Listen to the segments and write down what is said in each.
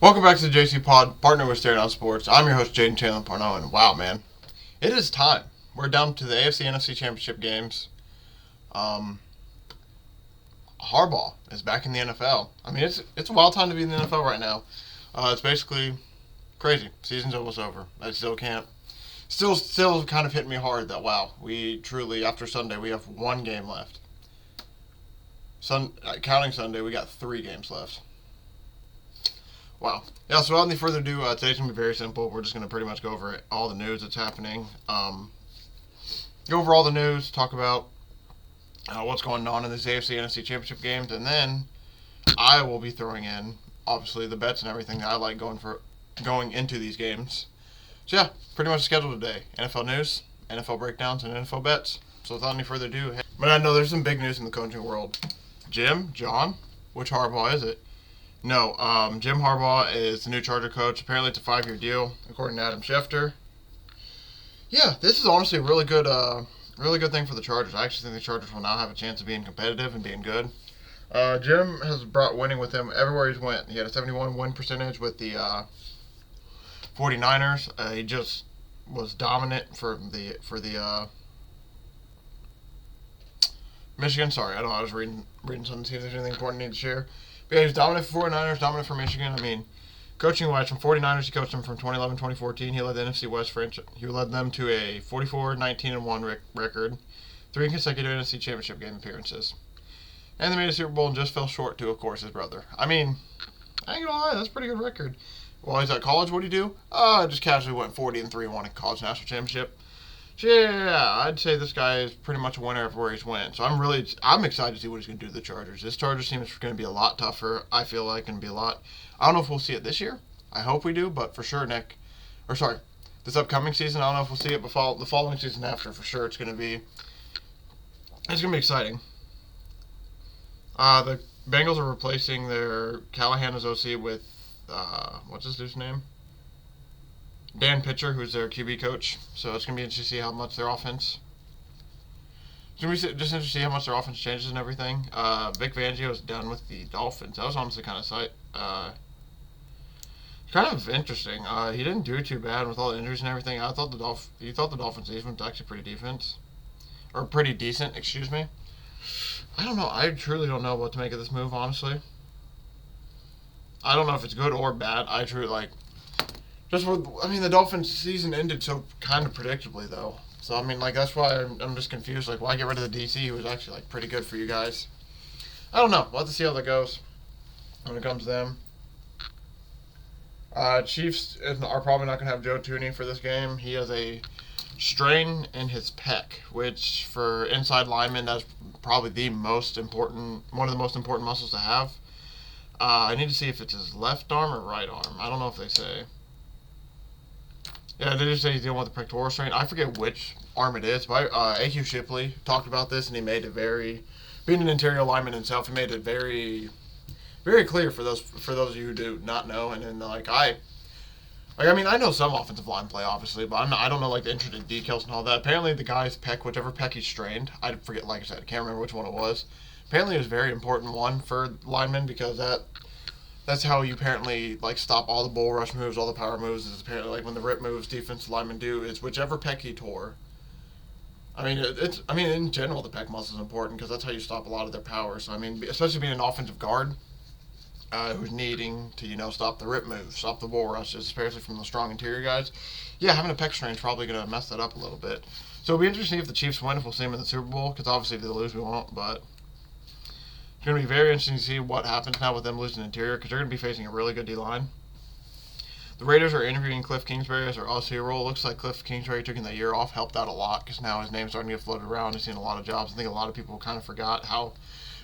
Welcome back to the JCPod, partner with Staring Down Sports. I'm your host, Jaden Taylor Parno, and wow, man, it is time. We're down to the AFC NFC Championship games. Harbaugh is back in the NFL. I mean, it's a wild time to be in the NFL right now. It's basically crazy. Season's almost over. I still can't. Still kind of hitting me hard that, wow, we truly, after Sunday, we have one game left. Counting Sunday, we got 3 games left. Wow. Yeah, so without any further ado, today's going to be very simple. We're just going to pretty much go over all the news that's happening. Go over all the news, talk about what's going on in this AFC NFC Championship games, and then I will be throwing in, obviously, the bets and everything that I like going into these games. So yeah, pretty much the schedule today. NFL news, NFL breakdowns, and NFL bets. So without any further ado, but I know there's some big news in the coaching world. John, which Harbaugh is it? No, Jim Harbaugh is the new Charger coach. Apparently it's a 5-year deal, according to Adam Schefter. Yeah, this is honestly a really good thing for the Chargers. I actually think the Chargers will now have a chance of being competitive and being good. Jim has brought winning with him everywhere he's went. He had a 71 win percentage with the 49ers. He just was dominant for the Michigan. Sorry, I was reading something to see if there's anything important I need to share. But yeah, he was dominant for 49ers, dominant for Michigan. I mean, coaching-wise, from 49ers, he coached them from 2011-2014. He led the NFC West franchise. He led them to a 44-19-1 record, 3 consecutive NFC Championship game appearances. And they made a Super Bowl and just fell short to, of course, his brother. I mean, I ain't gonna lie, that's a pretty good record. While he's at college, what'd he do? Just casually went 40-3 and won a college national championship. So yeah, I'd say this guy is pretty much a winner everywhere he's went. So I'm excited to see what he's going to do to the Chargers. This Chargers team is going to be a lot tougher. I feel like going to be a lot. I don't know if we'll see it this year. I hope we do, but for sure this upcoming season, I don't know if we'll see it, but the following season after, for sure, it's going to be exciting. The Bengals are replacing their Callahan as OC with what's his dude's name? Dan Pitcher, who's their QB coach. So it's going to be interesting to see how much their offense. It's going to be just interesting to see how much their offense changes and everything. Vic Fangio is done with the Dolphins. That was honestly kind of interesting. He didn't do too bad with all the injuries and everything. You thought the Dolphins defense was actually pretty decent. Excuse me. I don't know. I truly don't know what to make of this move, honestly. I don't know if it's good or bad. The Dolphins' season ended so kind of predictably, though. So, I mean, that's why I'm just confused. Why get rid of the DC, who was actually, pretty good for you guys? I don't know. We'll have to see how that goes when it comes to them. Chiefs are probably not going to have Joe Thuney for this game. He has a strain in his pec, which, for inside linemen, that's probably one of the most important muscles to have. I need to see if it's his left arm or right arm. I don't know if they say. Yeah, they just say he's dealing with a pectoral strain. I forget which arm it is, but A.Q. Shipley talked about this, and he made it being an interior lineman himself, he made it very, very clear for those of you who do not know. And then I know some offensive line play, obviously, but I don't know the intricate details and all that. Apparently, the guy's pec, whichever pec he strained, I forget. Like I said, I can't remember which one it was. Apparently, it was a very important one for linemen because that's how you apparently stop all the bull rush moves, all the power moves. Is apparently when the rip moves defensive linemen do is whichever pec he tore. In general the pec muscle is important because that's how you stop a lot of their power. So especially being an offensive guard who's needing to stop the rip moves, stop the bull rushes, especially from the strong interior guys. Yeah, having a pec strain is probably going to mess that up a little bit. So it'll be interesting if the Chiefs win, if we'll see them in the Super Bowl, because obviously if they lose we won't, but. It's going to be very interesting to see what happens now with them losing interior because they're going to be facing a really good D-line. The Raiders are interviewing Cliff Kingsbury as their OC role. Looks like Cliff Kingsbury taking that year off helped out a lot because now his name's starting to get floated around. He's seen a lot of jobs. I think a lot of people kind of forgot how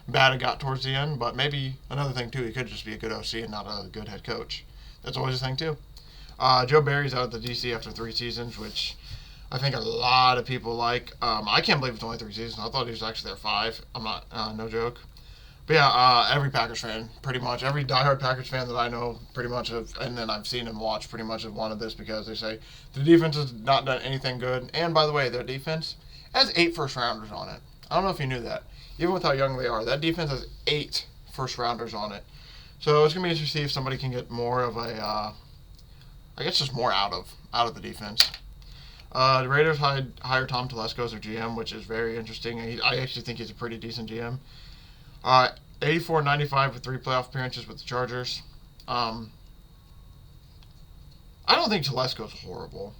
bad it got towards the end. But maybe another thing, too, he could just be a good OC and not a good head coach. That's always a thing, too. Joe Barry's out at the DC after 3 seasons, which I think a lot of people like. I can't believe it's only 3 seasons. I thought he was actually there 5. I'm not, no joke. But yeah, every Packers fan, pretty much, every diehard Packers fan that I know pretty much and then I've seen and watched pretty much have wanted this because they say the defense has not done anything good. And by the way, their defense has 8 first-rounders on it. I don't know if you knew that. Even with how young they are, that defense has 8 first-rounders on it. So it's gonna be interesting to see if somebody can get more of a, I guess just more out of the defense. The Raiders hired Tom Telesco as their GM, which is very interesting. I actually think he's a pretty decent GM. 84-95 with 3 playoff appearances with the Chargers. I don't think Telesco's horrible.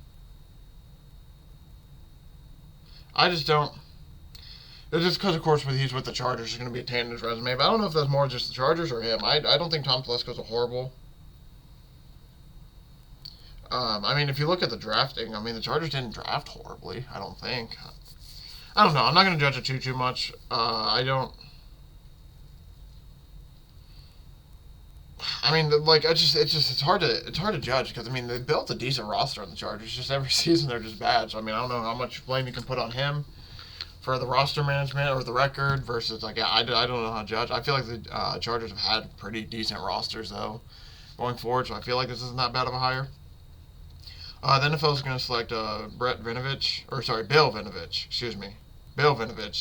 I just don't. It's just because, of course, when he's with the Chargers, there's going to be a taint in his resume. But I don't know if that's more just the Chargers or him. I don't think Tom Telesco's a horrible. I mean, if you look at the drafting, I mean, the Chargers didn't draft horribly, I don't think. I don't know. I'm not going to judge it too much. I don't. I mean, like, it's hard to judge because, I mean, they built a decent roster on the Chargers. Just every season they're just bad. So I mean, I don't know how much blame you can put on him for the roster management or the record versus, like, I don't know how to judge. I feel like the Chargers have had pretty decent rosters though going forward, so I feel like this isn't that bad of a hire. The NFL is going to select Bill Vinovich,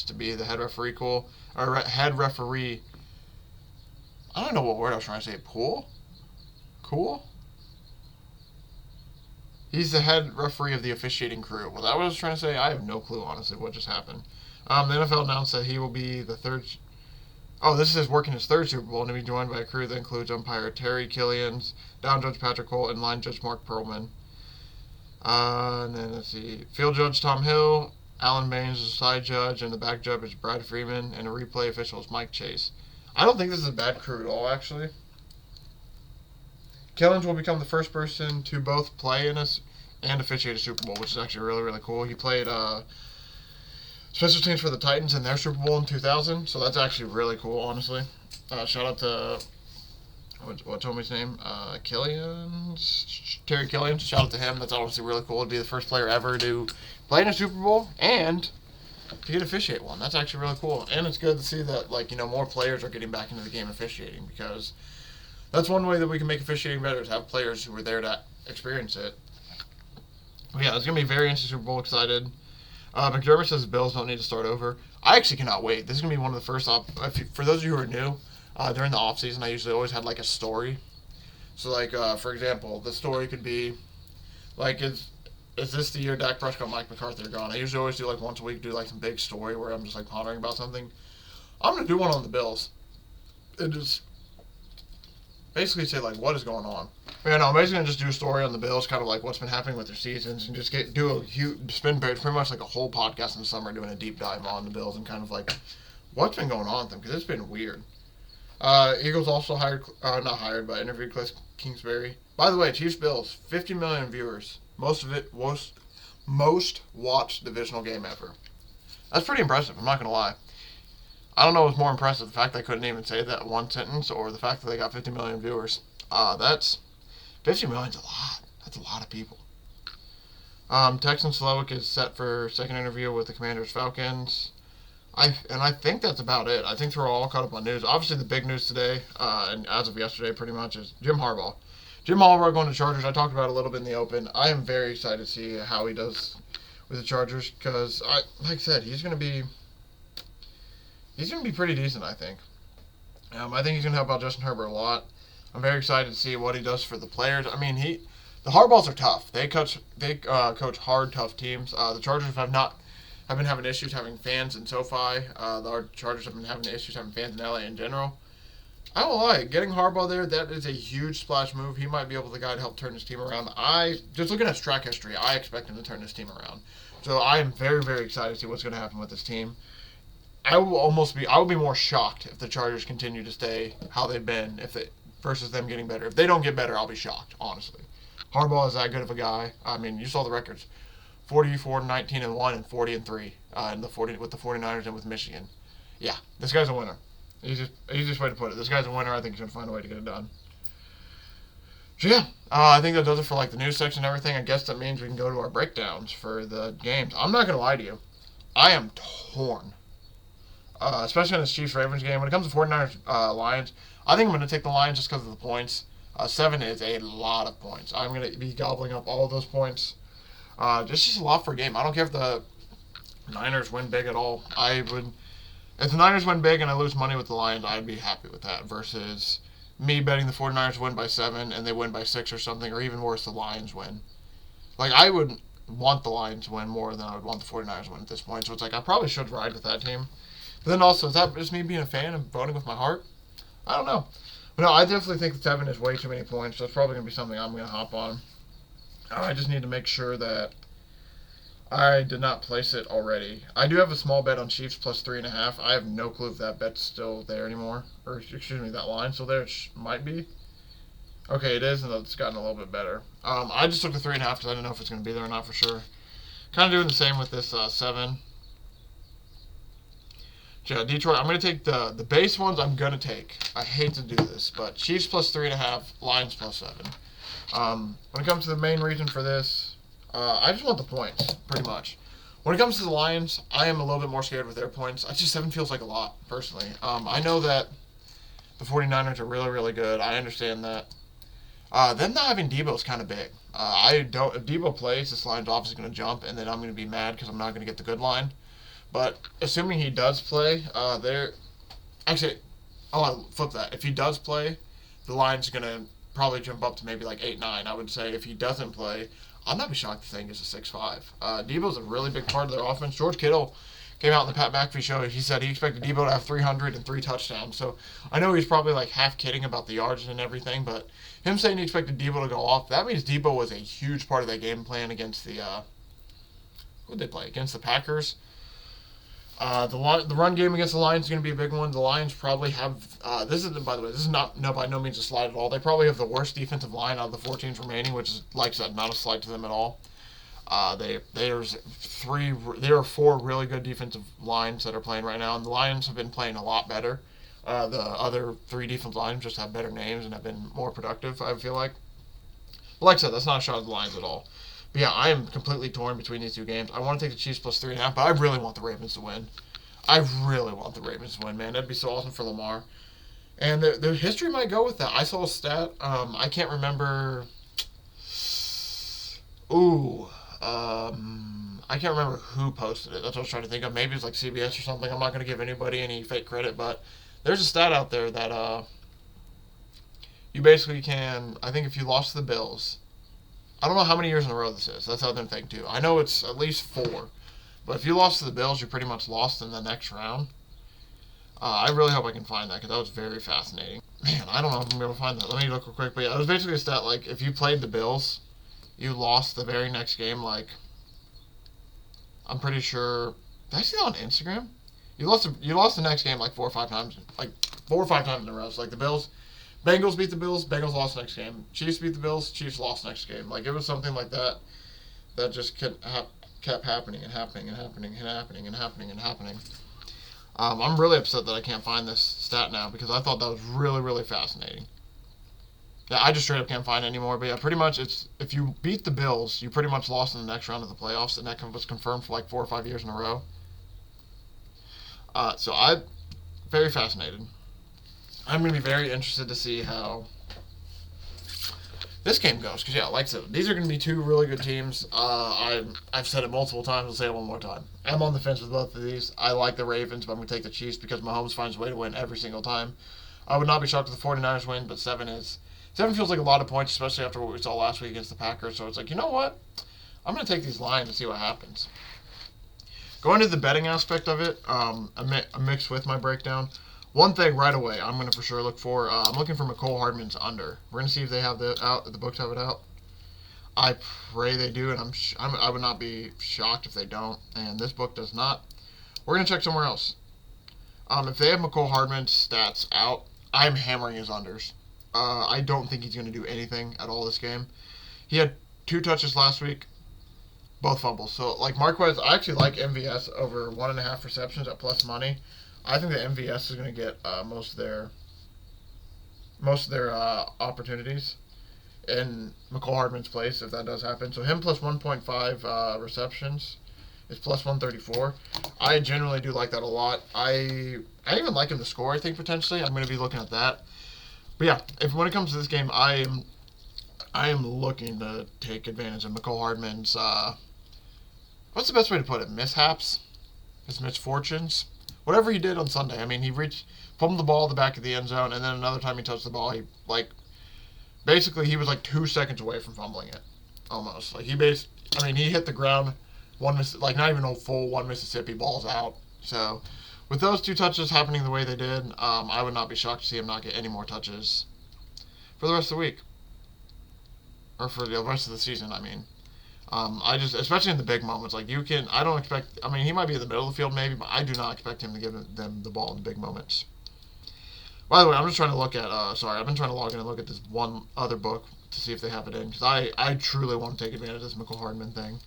to be the head referee. Head referee. I don't know what word I was trying to say. Cool? He's the head referee of the officiating crew. Was that what I was trying to say? I have no clue, honestly, what just happened. The NFL announced that he will be the third. Oh, this is his working his third Super Bowl, and to be joined by a crew that includes umpire Terry Killians, down judge Patrick Holt, and line judge Mark Perlman. And then let's see, field judge Tom Hill, Alan Baines is the side judge, and the back judge is Brad Freeman, and a replay official is Mike Chase. I don't think this is a bad crew at all, actually. Killens will become the first person to both play in and officiate a Super Bowl, which is actually really, really cool. He played special teams for the Titans in their Super Bowl in 2000, so that's actually really cool, honestly. Shout out to, what told me his name? Terry Killians. Shout out to him. That's obviously really cool to be the first player ever to play in a Super Bowl and to get officiate one. That's actually really cool. And it's good to see that, like, you know, more players are getting back into the game officiating, because that's one way that we can make officiating better, is have players who are there to experience it. But yeah, it's going to be very interesting Super Bowl. Excited. McDermott says the Bills don't need to start over. I actually cannot wait. This is going to be one of the first for those of you who are new, during the offseason, I usually always had, like, a story. So, like, for example, the story could be, like, is this the year Dak Prescott and Mike McCarthy are gone? I usually always do, like, once a week, do, like, some big story where I'm just, like, pondering about something. I'm going to do one on the Bills. And just basically say, like, what is going on? Yeah, no, I'm basically going to just do a story on the Bills, kind of like what's been happening with their seasons, and just spend pretty much like a whole podcast in the summer doing a deep dive on the Bills and kind of like what's been going on with them, because it's been weird. Eagles also interviewed Cliff Kingsbury. By the way, Chiefs-Bills, 50 million viewers. Most watched divisional game ever. That's pretty impressive, I'm not going to lie. I don't know what's more impressive, the fact they couldn't even say that one sentence, or the fact that they got 50 million viewers. 50 million's a lot. That's a lot of people. Texan Slowick is set for second interview with the Commanders Falcons. I think that's about it. I think we're all caught up on news. Obviously, the big news today, and as of yesterday, pretty much, is Jim Harbaugh. Jim Harbaugh going to Chargers. I talked about it a little bit in the open. I am very excited to see how he does with the Chargers, because, like I said, he's going to be pretty decent, I think. I think he's going to help out Justin Herbert a lot. I'm very excited to see what he does for the players. I mean, the Harbaughs are tough. They coach hard, tough teams. The Chargers have been having issues having fans in SoFi. The Chargers have been having issues having fans in LA in general. I won't lie, getting Harbaugh there, that is a huge splash move. He might be able to guy to help turn his team around. Just looking at his track history, I expect him to turn his team around. So I am very, very excited to see what's going to happen with this team. I would be more shocked if the Chargers continue to stay how they've been versus them getting better. If they don't get better, I'll be shocked, honestly. Harbaugh is that good of a guy. I mean, you saw the records. 44-19-1 and 40-3 with the 49ers and with Michigan. Yeah, this guy's a winner. Easiest way to put it. This guy's a winner. I think he's going to find a way to get it done. So yeah, I think that does it for like the news section and everything. I guess that means we can go to our breakdowns for the games. I'm not going to lie to you. I am torn. Especially in this Chiefs-Ravens game. When it comes to 49ers-Lions, I think I'm going to take the Lions just because of the points. 7 is a lot of points. I'm going to be gobbling up all of those points. Just a lot for a game. I don't care if the Niners win big at all. If the Niners win big and I lose money with the Lions, I'd be happy with that versus me betting the 49ers win by 7 and they win by 6 or something, or even worse, the Lions win. Like, I would want the Lions to win more than I would want the 49ers to win at this point. So it's like, I probably should ride with that team. But then also, is that just me being a fan and voting with my heart? I don't know. But no, I definitely think the 7 is way too many points. So it's probably going to be something I'm going to hop on. I just need to make sure that I did not place it already. I do have a small bet on Chiefs plus 3.5. I have no clue if that bet's still there anymore. Or, excuse me, that line's still there. It might be. Okay, it is, and it's gotten a little bit better. I just took the 3.5 because I didn't know if it's going to be there or not for sure. Kind of doing the same with this 7. Yeah, Detroit, I'm going to take the base ones I'm going to take. I hate to do this, but Chiefs plus 3.5, Lions plus 7. When it comes to the main reason for this, I just want the points, pretty much. When it comes to the Lions, I am a little bit more scared with their points. 7 feels like a lot, personally. I know that the 49ers are really, really good. I understand that. Them not having Debo is kind of big. If Debo plays, this line's obviously going to jump, and then I'm going to be mad because I'm not going to get the good line. But assuming he does play, actually, I'll flip that. If he does play, the line's going to probably jump up to maybe like 8-9. I would say if he doesn't play, I'll not be shocked if the thing is a 6-5. Debo's a really big part of their offense. George Kittle came out in the Pat McAfee show. He said he expected Debo to have 300 and 3 touchdowns. So I know he's probably like half kidding about the yards and everything, but him saying he expected Debo to go off, that means Debo was a huge part of that game plan against the who'd they play? Against the Packers. The run game against the Lions is going to be a big one. The Lions probably have this is not by no means a slight at all. They probably have the worst defensive line out of the 4 teams remaining, which is, like I said, not a slight to them at all. There are 4 really good defensive lines that are playing right now, and the Lions have been playing a lot better. The other 3 defensive lines just have better names and have been more productive, I feel like. But like I said, that's not a shot at the Lions at all. But yeah, I am completely torn between these 2 games. I want to take the Chiefs plus 3.5, but I really want the Ravens to win. I really want the Ravens to win, man. That'd be so awesome for Lamar. And the history might go with that. I saw a stat. I can't remember. I can't remember who posted it. That's what I was trying to think of. Maybe it's like CBS or something. I'm not going to give anybody any fake credit, but there's a stat out there that you basically can. I think if you lost to the Bills, I don't know how many years in a row this is. That's the other thing too. I know it's at least 4, but if you lost to the Bills, you're pretty much lost in the next round. I really hope I can find that because that was very fascinating. Man, I don't know if I'm going to be able to find that. Let me look real quick. But yeah, it was basically a stat like if you played the Bills, you lost the very next game. Like, I'm pretty sure. Did I see that on Instagram? You lost the next game like 4 or 5 times. Like 4 or 5 times in a row. So like the Bills. Bengals beat the Bills. Bengals lost next game. Chiefs beat the Bills. Chiefs lost next game. Like, it was something like that that just kept happening and happening and happening and happening and happening and happening. I'm really upset that I can't find this stat now because I thought that was really, really fascinating. Yeah, I just straight up can't find it anymore. But yeah, pretty much it's if you beat the Bills, you pretty much lost in the next round of the playoffs, and that was confirmed for like 4 or 5 years in a row. So I'm very fascinated. I'm going to be very interested to see how this game goes. Because, yeah, like I said, these are going to be 2 really good teams. I've said it multiple times. I'll say it one more time. I'm on the fence with both of these. I like the Ravens, but I'm going to take the Chiefs because Mahomes finds a way to win every single time. I would not be shocked if the 49ers win, but 7 feels like a lot of points, especially after what we saw last week against the Packers. So it's like, you know what? I'm going to take these Lions and see what happens. Going to the betting aspect of it, a mix with my breakdown. One thing right away I'm going to for sure look for, I'm looking for McCole Hardman's under. We're going to see if they have the books have it out. I pray they do, and I would not be shocked if they don't, and this book does not. We're going to check somewhere else. If they have McCole Hardman's stats out, I'm hammering his unders. I don't think he's going to do anything at all this game. He had 2 touches last week, both fumbles. So, like Marquez, I actually like MVS over 1.5 receptions at plus money. I think that MVS is going to get most of their opportunities in McCole Hardman's place if that does happen. So him plus 1.5 receptions is plus 134. I generally do like that a lot. I even like him to score, I think, potentially. I'm going to be looking at that. But yeah, when it comes to this game, I am looking to take advantage of McCole Hardman's, what's the best way to put it, mishaps? His misfortunes? whatever he did on Sunday. I mean, he fumbled the ball at the back of the end zone, and then another time he touched the ball, basically he was like 2 seconds away from fumbling it, almost. Like he hit the ground, not even a full one Mississippi balls out. So, with those 2 touches happening the way they did, I would not be shocked to see him not get any more touches for the rest of the week. Or for the rest of the season, I mean. Especially in the big moments, he might be in the middle of the field maybe, but I do not expect him to give them the ball in the big moments. By the way, I'm just trying to look at, I've been trying to log in and look at this one other book to see if they have it in, because I truly want to take advantage of this McCole Hardman thing.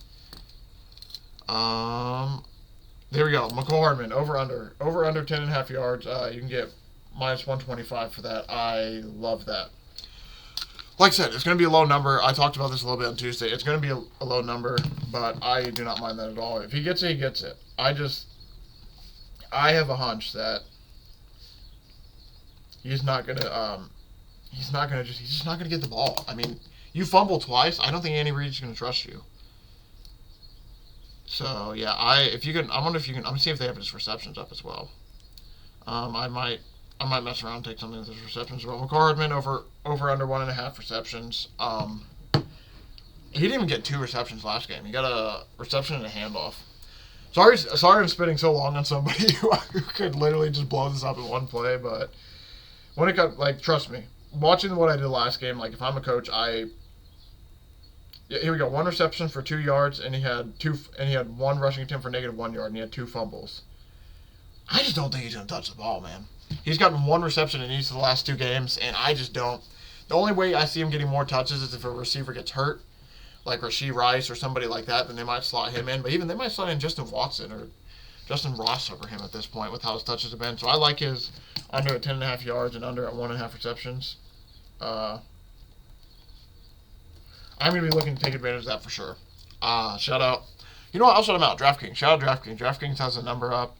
There we go, McCole Hardman, over under 10.5 yards, you can get minus 125 for that. I love that. Like I said, it's going to be a low number. I talked about this a little bit on Tuesday. It's going to be a low number, but I do not mind that at all. If he gets it, he gets it. I have a hunch that he's not going to get the ball. I mean, you fumble twice. I don't think Andy Reid's going to trust you. So yeah, I wonder if you can. I'm gonna see if they have his receptions up as well. I might mess around and take something with his receptions as well. McCole Hardman over under 1.5 receptions. He didn't even get 2 receptions last game. He got a reception and a handoff. Sorry, I'm spending so long on somebody who could literally just blow this up in one play. But when it got trust me, watching what I did last game, if I'm a coach, here we go. 1 reception for 2 yards, and he had 1 rushing attempt for -1 yard, and he had 2 fumbles. I just don't think he's gonna touch the ball, man. He's gotten 1 reception in each of the last 2 games, and I just don't. The only way I see him getting more touches is if a receiver gets hurt, like Rashee Rice or somebody like that, then they might slot him in. But even they might slot in Justin Watson or Justin Ross over him at this point with how his touches have been. So I like his under at 10.5 yards and under at 1.5 receptions. I'm going to be looking to take advantage of that for sure. Shout out. You know what? I'll shout him out. DraftKings. Shout out DraftKings. DraftKings has a number up.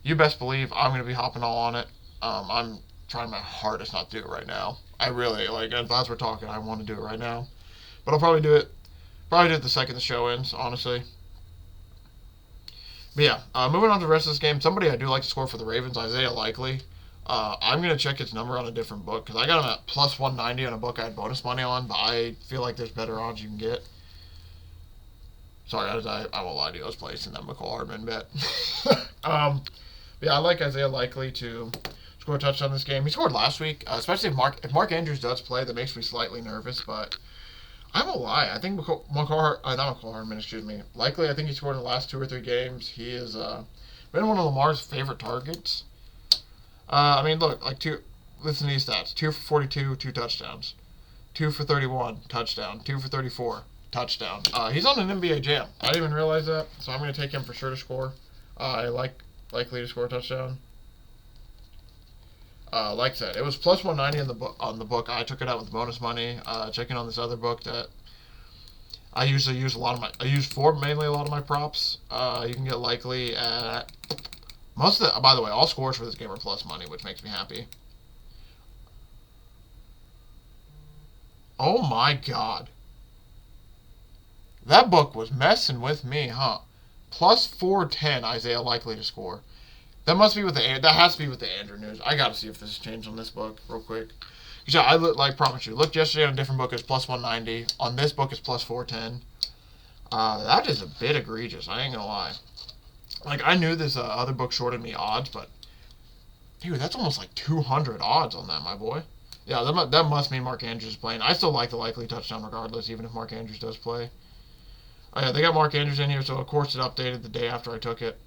You best believe I'm going to be hopping all on it. I'm trying my hardest not to do it right now. I really, as we're talking, I want to do it right now. But I'll probably do it the second the show ends, honestly. But yeah, moving on to the rest of this game, somebody I do like to score for the Ravens, Isaiah Likely. I'm going to check his number on a different book, because I got him at plus 190 on a book I had bonus money on, but I feel like there's better odds you can get. Sorry, I won't lie to you, I was placing that McCole Hardman bet. Yeah, I like Isaiah Likely to score a touchdown this game. He scored last week, especially if Mark Andrews does play. That makes me slightly nervous, but I won't lie. I think Likely, I think he scored in the last 2 or 3 games. He has been one of Lamar's favorite targets. Look, listen to these stats. 2 for 42, 2 touchdowns. 2 for 31, touchdown. 2 for 34, touchdown. He's on an NBA Jam. I didn't even realize that, so I'm going to take him for sure to score. I Likely to score a touchdown. Like I said, it was plus 190 on the book. I took it out with bonus money. Checking on this other book that I usually use mainly a lot of my props. You can get Likely at by the way, all scores for this game are plus money, which makes me happy. Oh my god. That book was messing with me, huh? Plus 410 Isaiah Likely to score. That has to be with the Andrew news. I gotta see if this has changed on this book real quick. Yeah, I promise you. Looked yesterday on a different book, it's plus 190. On this book, it's plus 410. That is a bit egregious. I ain't gonna lie. I knew this other book shorted me odds, but dude, that's almost 200 odds on that, my boy. Yeah, that must mean Mark Andrews is playing. I still like the Likely touchdown regardless, even if Mark Andrews does play. Oh yeah, they got Mark Andrews in here, so of course it updated the day after I took it.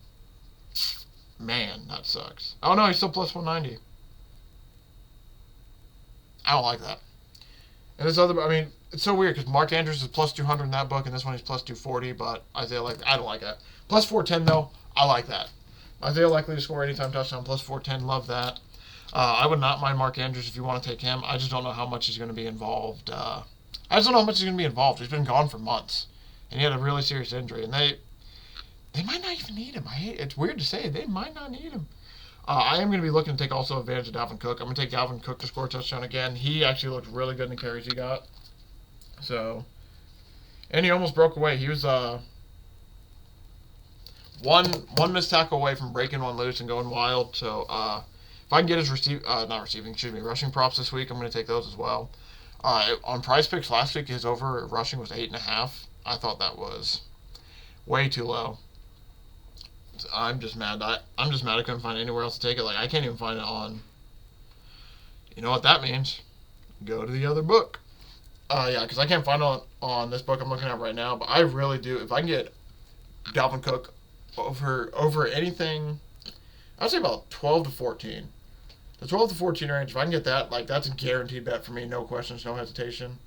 Man, that sucks. Oh no, he's still plus 190. I don't like that. And this other, it's so weird because Mark Andrews is plus 200 in that book, and this one he's plus 240. But Isaiah Likely, I don't like that. Plus 410 though, I like that. Isaiah Likely to score anytime touchdown, plus 410, love that. I would not mind Mark Andrews if you want to take him. I just don't know how much he's going to be involved. He's been gone for months, and he had a really serious injury, and they might not even need him. It's weird to say, they might not need him. I am going to be looking to take also advantage of Dalvin Cook. I'm going to take Dalvin Cook to score a touchdown again. He actually looked really good in the carries he got. So, and he almost broke away. He was one missed tackle away from breaking one loose and going wild. So if I can get his rushing props this week, I'm going to take those as well. On Prize Picks last week, his over rushing was 8.5. I thought that was way too low. I'm just mad. I'm just mad I couldn't find anywhere else to take it. Like, I can't even find it on. You know what that means? Go to the other book. Yeah, because I can't find it on this book I'm looking at right now. But I really do. If I can get Dalvin Cook over anything, I'd say about 12 to 14. The 12 to 14 range, if I can get that, like, that's a guaranteed bet for me. No questions, no hesitation.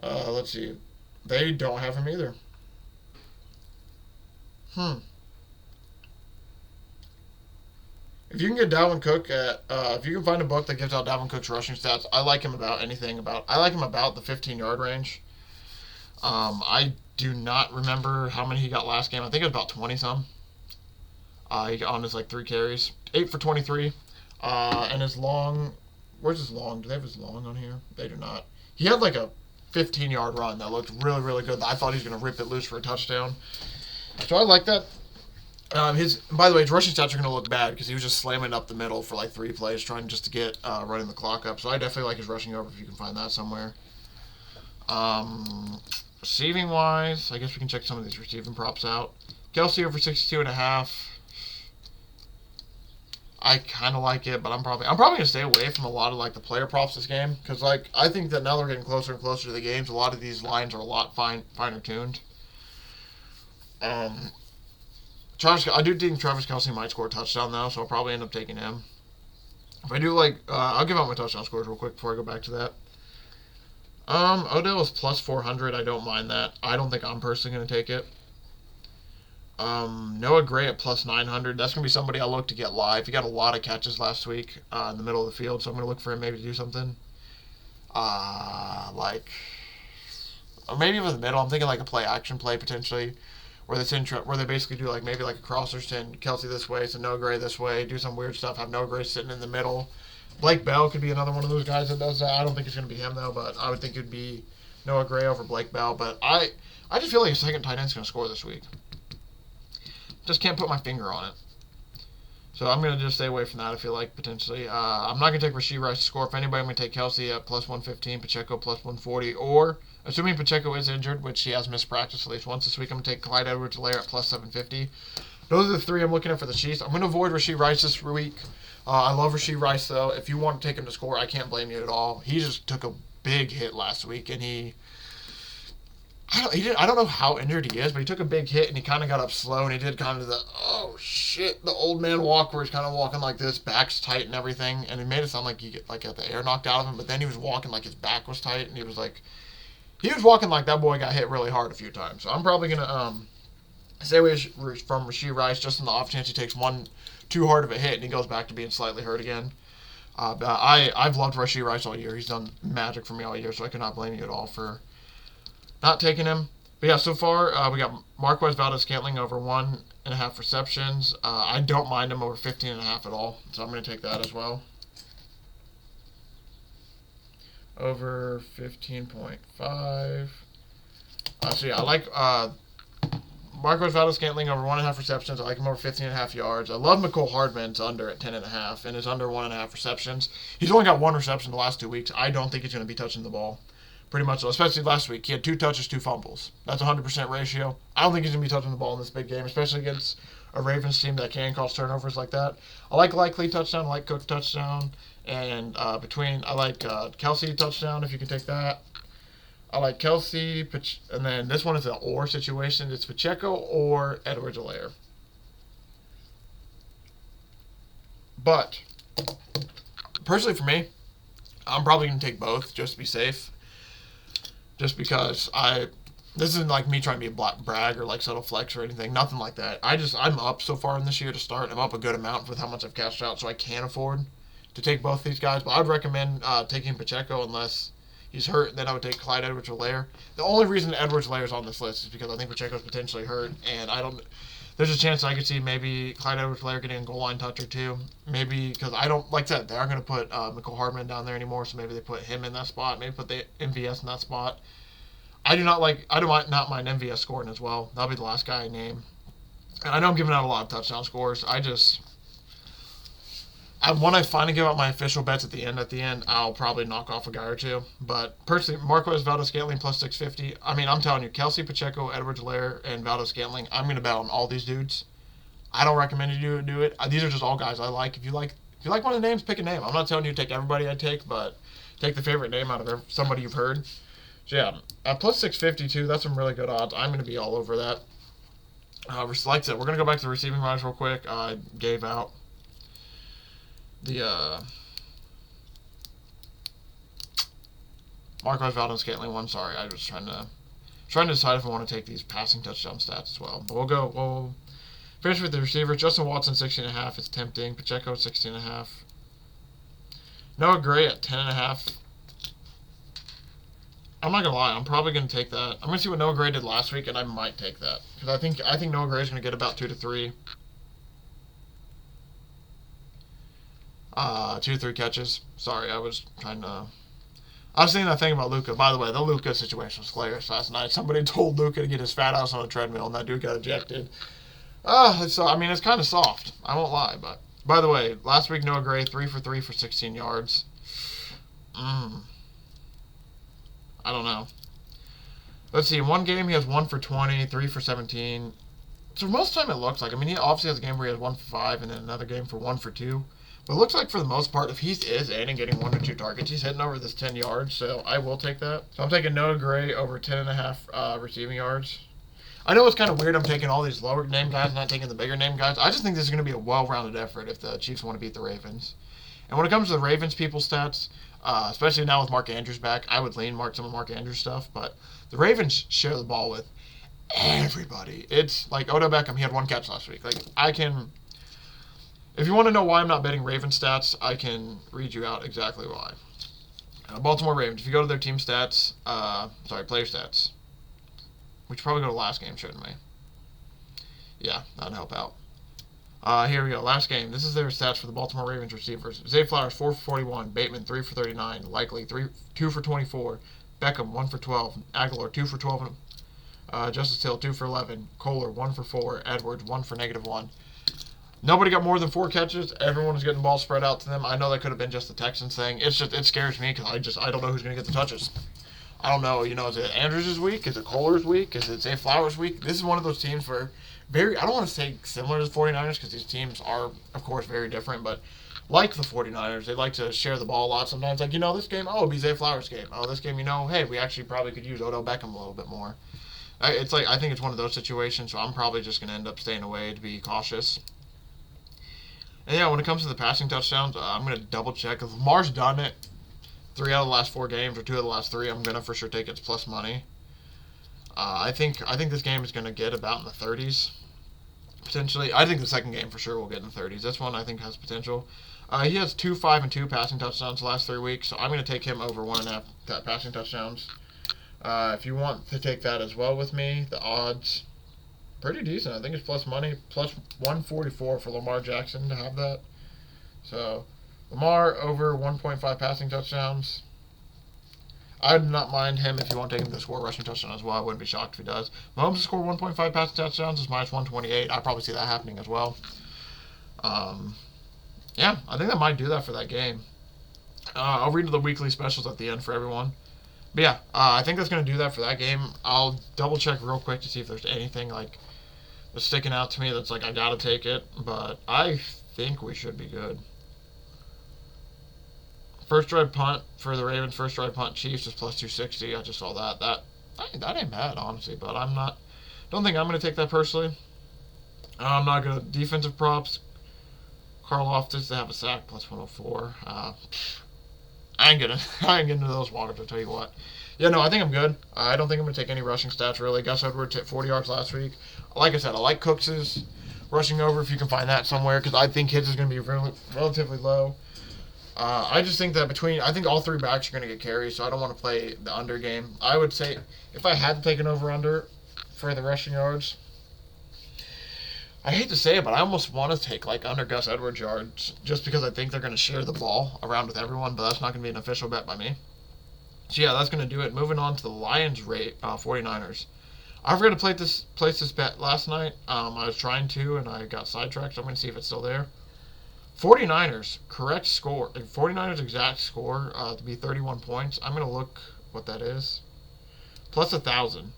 Let's see. They don't have him either. If you can get Dalvin Cook if you can find a book that gives out Dalvin Cook's rushing stats, I like him about the 15-yard range. I do not remember how many he got last game. I think it was about 20-some. He got on his, 3 carries. 8 for 23. And his long, where's his long? Do they have his long on here? They do not. He had, a 15-yard run that looked really, really good. I thought he was going to rip it loose for a touchdown. So I like that. By the way, his rushing stats are going to look bad because he was just slamming up the middle for 3 plays, trying just to get running the clock up. So I definitely like his rushing over if you can find that somewhere. Receiving wise, I guess we can check some of these receiving props out. Kelsey over 62.5. I kind of like it, but I'm probably going to stay away from a lot of the player props this game because I think that now they're getting closer and closer to the games. A lot of these lines are a lot finer tuned. I do think Travis Kelce might score a touchdown, though, so I'll probably end up taking him. If I do, I'll give out my touchdown scores real quick before I go back to that. Odell is plus 400. I don't mind that. I don't think I'm personally going to take it. Noah Gray at plus 900. That's going to be somebody I'll look to get live. He got a lot of catches last week in the middle of the field, so I'm going to look for him maybe to do something. Or maybe over the middle. I'm thinking a play-action play, potentially. Where they basically do maybe a crosser, send Kelsey this way, send Noah Gray this way, do some weird stuff, have Noah Gray sitting in the middle. Blake Bell could be another one of those guys that does that. I don't think it's going to be him though, but I would think it'd be Noah Gray over Blake Bell. But I just feel like a second tight end's going to score this week. Just can't put my finger on it. So I'm going to just stay away from that, I feel like, potentially. I'm not going to take Rashee Rice to score. If anybody, I'm going to take Kelsey at plus 115, Pacheco plus 140, or, assuming Pacheco is injured, which he has missed practice at least once this week, I'm going to take Clyde Edwards-Helaire at plus 750. Those are the 3 I'm looking at for the Chiefs. I'm going to avoid Rashee Rice this week. I love Rashee Rice, though. If you want to take him to score, I can't blame you at all. He just took a big hit last week, and I don't know how injured he is, but he took a big hit and he kind of got up slow and he did kind of the old man walk where he's kind of walking like this, back's tight and everything, and it made it sound like he got the air knocked out of him. But then he was walking like his back was tight and he was walking like that boy got hit really hard a few times. So I'm probably gonna stay away from Rashee Rice just in the off chance he takes one too hard of a hit and he goes back to being slightly hurt again. But I've loved Rashee Rice all year. He's done magic for me all year, so I cannot blame you at all for not taking him. But yeah, so far we got Marquez Valdes-Scantling over 1.5 receptions. I don't mind him over 15.5 at all, so I'm going to take that as well. Over 15.5. So yeah, I like Marquez Valdes-Scantling over 1.5 receptions. I like him over 15.5 yards. I love McCole Hardman's under at 10.5 and is under 1.5 receptions. He's only got 1 reception the last 2 weeks. I don't think he's going to be touching the ball. Pretty much, especially last week. He had 2 touches, 2 fumbles. That's a 100% ratio. I don't think he's going to be touching the ball in this big game, especially against a Ravens team that can cause turnovers like that. I like Likely touchdown, I like Cook touchdown, and I like Kelsey touchdown if you can take that. I like Kelsey, and then this one is an or situation. It's Pacheco or Edwards-Helaire. But, personally for me, I'm probably going to take both just to be safe. Just because this isn't like me trying to be a brag or subtle flex or anything, nothing like that. I'm up so far in this year to start. I'm up a good amount with how much I've cashed out, so I can afford to take both these guys. But I'd recommend taking Pacheco unless he's hurt. Then I would take Clyde Edwards-Helaire. The only reason Edwards-Helaire is on this list is because I think Pacheco's potentially hurt, and there's a chance I could see maybe Clyde Edwards-Helaire getting a goal line touch or 2. Maybe because I don't like that. They aren't going to put McCole Hardman down there anymore, so maybe they put him in that spot. Maybe put the MVS in that spot. I do not mind MVS scoring as well. That'll be the last guy I name. And I know I'm giving out a lot of touchdown scores. When I finally give out my official bets at the end, I'll probably knock off a guy or two. But personally, Marquez Valdes-Scantling plus 650. I mean, I'm telling you, Kelsey, Pacheco, Edwards-Helaire, and Valdes-Scantling, I'm going to bet on all these dudes. I don't recommend you do it. These are just all guys I like. If you like one of the names, pick a name. I'm not telling you to take everybody I take, but take the favorite name out of somebody you've heard. So yeah, at plus 650 too, that's some really good odds. I'm going to be all over that. Like I said, we're going to go back to the receiving lines real quick. I gave out the Marquez Valdes-Scantling one. Sorry, I was trying to decide if I want to take these passing touchdown stats as well. But we'll finish with the receivers. Justin Watson 16.5. It's tempting. Pacheco 16.5. Noah Gray at 10.5. I'm not gonna lie. I'm probably gonna take that. I'm gonna see what Noah Gray did last week, and I might take that because I think Noah Gray is gonna get about 2 to 3. 2 to 3 catches. Sorry, I was thinking that thing about Luka. By the way, the Luka situation was hilarious last night. Somebody told Luka to get his fat ass on a treadmill, and that dude got ejected. It's kind of soft. I won't lie. But by the way, last week Noah Gray 3 for 3 for 16 yards. I don't know. Let's see. In one game he has 1 for 20, 3 for 17. So most of the time it looks like. I mean, he obviously has a game where he has 1 for 5, and then another game for 1 for 2. But it looks like for the most part, if he is adding getting 1 or 2 targets, he's hitting over this 10 yards. So I will take that. So I'm taking Noah Gray over 10.5 receiving yards. I know it's kind of weird I'm taking all these lower name guys, not taking the bigger name guys. I just think this is going to be a well-rounded effort if the Chiefs want to beat the Ravens. And when it comes to the Ravens people's stats, especially now with Mark Andrews back, I would lean some of Mark Andrews stuff. But the Ravens share the ball with everybody. It's like Odell Beckham, he had 1 catch last week. If you want to know why I'm not betting Ravens stats, I can read you out exactly why. Baltimore Ravens, if you go to their team stats, player stats, we should probably go to last game, shouldn't we? Yeah, that'd help out. Here we go. Last game. This is their stats for the Baltimore Ravens receivers. Zay Flowers 4 for 41. Bateman 3 for 39. Likely 2 for 24. Beckham 1 for 12. Aguilar 2 for 12. Justice Hill 2 for 11. Kohler 1 for 4. Edwards 1 for -1. Nobody got more than 4 catches. Everyone was getting balls spread out to them. I know that could have been just the Texans thing. It scares me because I don't know who's going to get the touches. I don't know. Is it Andrews' week? Is it Kohler's week? Is it Zay Flowers' week? This is one of those teams where I don't want to say similar to the 49ers because these teams are, of course, very different. But like the 49ers, they like to share the ball a lot sometimes. Like, this game, it'll be Zay Flowers' game. Oh, this game, hey, we actually probably could use Odell Beckham a little bit more. I think it's one of those situations, so I'm probably just going to end up staying away to be cautious. And yeah, when it comes to the passing touchdowns, I'm going to double check. If Lamar's done it 3 out of the last 4 games or 2 out of the last 3, I'm going to for sure take its plus money. I think this game is going to get about in the 30s, potentially. I think the second game for sure will get in the 30s. This one I think has potential. He has 2, 5, and 2 passing touchdowns the last 3 weeks, so I'm going to take him over 1.5 passing touchdowns. If you want to take that as well with me, the odds pretty decent. I think it's plus money, plus 144 for Lamar Jackson to have that. So Lamar over 1.5 passing touchdowns. I'd not mind him if you want to take him to score a rushing touchdown as well. I wouldn't be shocked if he does. Mahomes to score 1.5 passing touchdowns is minus 128. I probably see that happening as well. Yeah, I think that might do that for that game. I'll read the weekly specials at the end for everyone. But yeah, I think that's going to do that for that game. I'll double check real quick to see if there's anything that's sticking out to me that's I got to take it. But I think we should be good. First drive punt for the Ravens. First drive punt Chiefs is plus 260. I just saw that. That ain't bad, honestly. But don't think I'm going to take that personally. I'm not going to. Defensive props. Karlaftis to have a sack plus 104. I ain't getting into those waters, I'll tell you what. Yeah, no, I think I'm good. I don't think I'm going to take any rushing stats, really. Gus Edwards hit 40 yards last week. Like I said, I like Cooks' rushing over if you can find that somewhere, because I think his is going to be relatively low. I just think that I think all 3 backs are going to get carries, so I don't want to play the under game. I would say, if I had to take an over-under for the rushing yards, I hate to say it, but I almost want to take under Gus Edwards yards just because I think they're going to share the ball around with everyone, but that's not going to be an official bet by me. So yeah, that's going to do it. Moving on to the Lions 49ers. I forgot to place this bet last night. I was trying to, and I got sidetracked, so I'm going to see if it's still there. 49ers, correct score. 49ers exact score to be 31 points. I'm going to look what that is. Plus 1,000.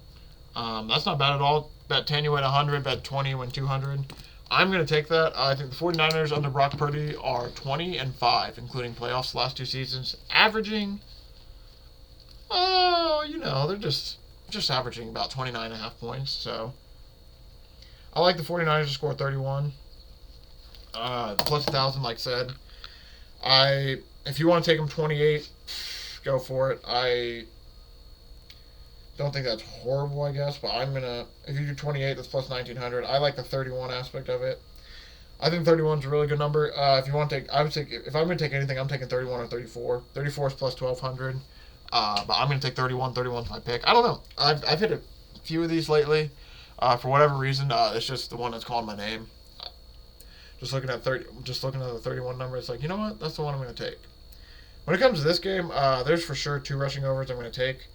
That's not bad at all. Bet 10, you win 100. Bet 20, you win 200. I'm going to take that. I think the 49ers under Brock Purdy are 20-5, including playoffs the last 2 seasons. Averaging, they're just averaging about 29.5 points. So I like the 49ers to score 31. Plus 1,000, like I said. If you want to take them 28, go for it. I don't think that's horrible, I guess, but if you do 28, that's plus 1,900. I like the 31 aspect of it. I think 31 is a really good number. If you want to take, if I'm going to take anything, I'm taking 31 or 34. 34 is plus 1,200. But I'm going to take 31. 31 is my pick. I don't know. I've hit a few of these lately. For whatever reason, it's just the one that's calling my name. Just looking at the 31 number, it's like, you know what? That's the one I'm going to take. When it comes to this game, there's for sure 2 rushing overs I'm going to take.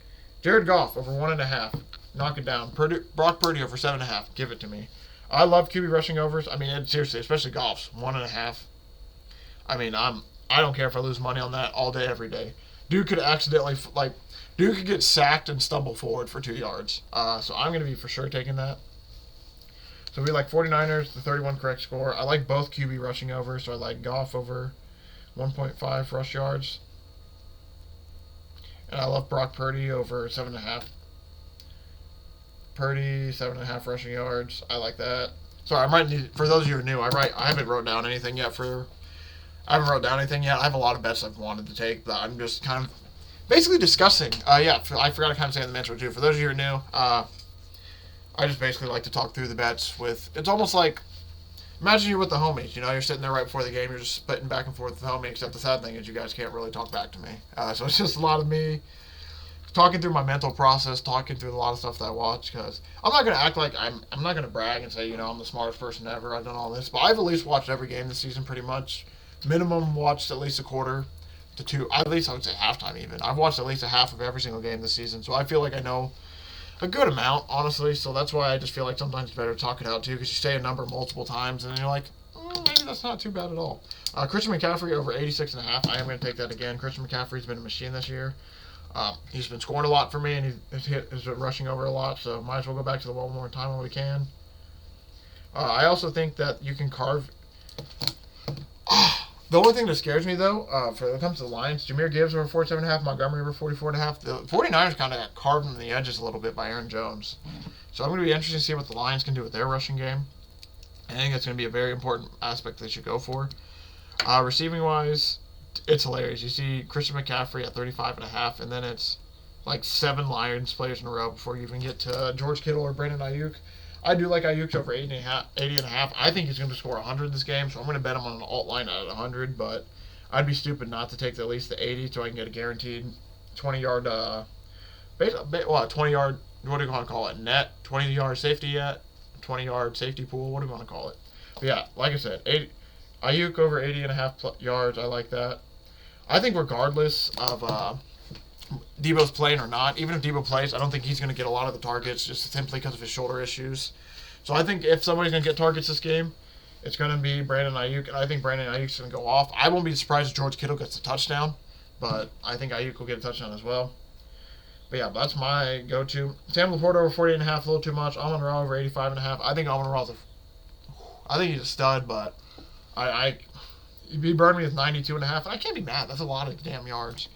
Jared Goff over 1.5. Knock it down. Brock Purdy over 7.5. Give it to me. I love QB rushing overs. I mean, seriously, especially Goff's 1.5. I mean, I don't care if I lose money on that all day, every day. Dude could get sacked and stumble forward for 2 yards. So I'm going to be for sure taking that. So we like 49ers, the 31 correct score. I like both QB rushing overs, so I like Goff over 1.5 rush yards. And I love Brock Purdy over 7.5. Purdy, 7.5 rushing yards. I like that. Sorry, I might need, for those of you who are new, I haven't wrote down anything yet I have a lot of bets I've wanted to take, but I'm just kind of basically discussing. I forgot to kind of say in the intro too. For those of you who are new, I just basically like to talk through the bets it's almost like, imagine you're with the homies, you're sitting there right before the game, you're just spitting back and forth with the homie, except the sad thing is you guys can't really talk back to me. So it's just a lot of me talking through my mental process, talking through a lot of stuff that I watch, because I'm not going to act like I'm not going to brag and say, I'm the smartest person ever, I've done all this, but I've at least watched every game this season pretty much. Minimum watched at least a quarter to 2, at least I would say halftime even. I've watched at least a half of every single game this season, so I feel like I know a good amount, honestly, so that's why I just feel like sometimes it's better to talk it out too, because you say a number multiple times and then you're like, maybe that's not too bad at all. Christian McCaffrey over 86.5. I am going to take that again. Christian McCaffrey's been a machine this year. He's been scoring a lot for me, and he's been rushing over a lot, so might as well go back to the one more time when we can. I also think that you can carve. The only thing that scares me, though, when it comes to the Lions, Jahmyr Gibbs over 47.5, Montgomery over 44.5. The 49ers kind of got carved on the edges a little bit by Aaron Jones. So I'm going to be interested to see what the Lions can do with their rushing game. I think that's going to be a very important aspect they should go for. Receiving-wise, it's hilarious. You see Christian McCaffrey at 35.5, and then it's like 7 Lions players in a row before you even get to George Kittle or Brandon Ayuk. I do like Ayuk over 80.5. I think he's going to score 100 this game, so I'm going to bet him on an alt line at 100, but I'd be stupid not to take at least the 80 so I can get a guaranteed 20-yard, 20-yard, what do you want to call it, net, 20-yard safety yet, 20-yard safety pool, what do you want to call it? But yeah, like I said, Ayuk over 80.5 yards, I like that. I think regardless of Debo's playing or not, even if Debo plays, I don't think he's going to get a lot of the targets just simply because of his shoulder issues. So I think if somebody's going to get targets this game, it's going to be Brandon Ayuk, and I think Brandon Ayuk's going to go off. I won't be surprised if George Kittle gets a touchdown, but I think Ayuk will get a touchdown as well. But yeah, that's my go-to. Sam Laporta over 48.5, a little too much. Amon-Ra over 85.5. I think Amon-Ra's I think he's a stud, but he burned me with 92.5, and I can't be mad. That's a lot of damn yards.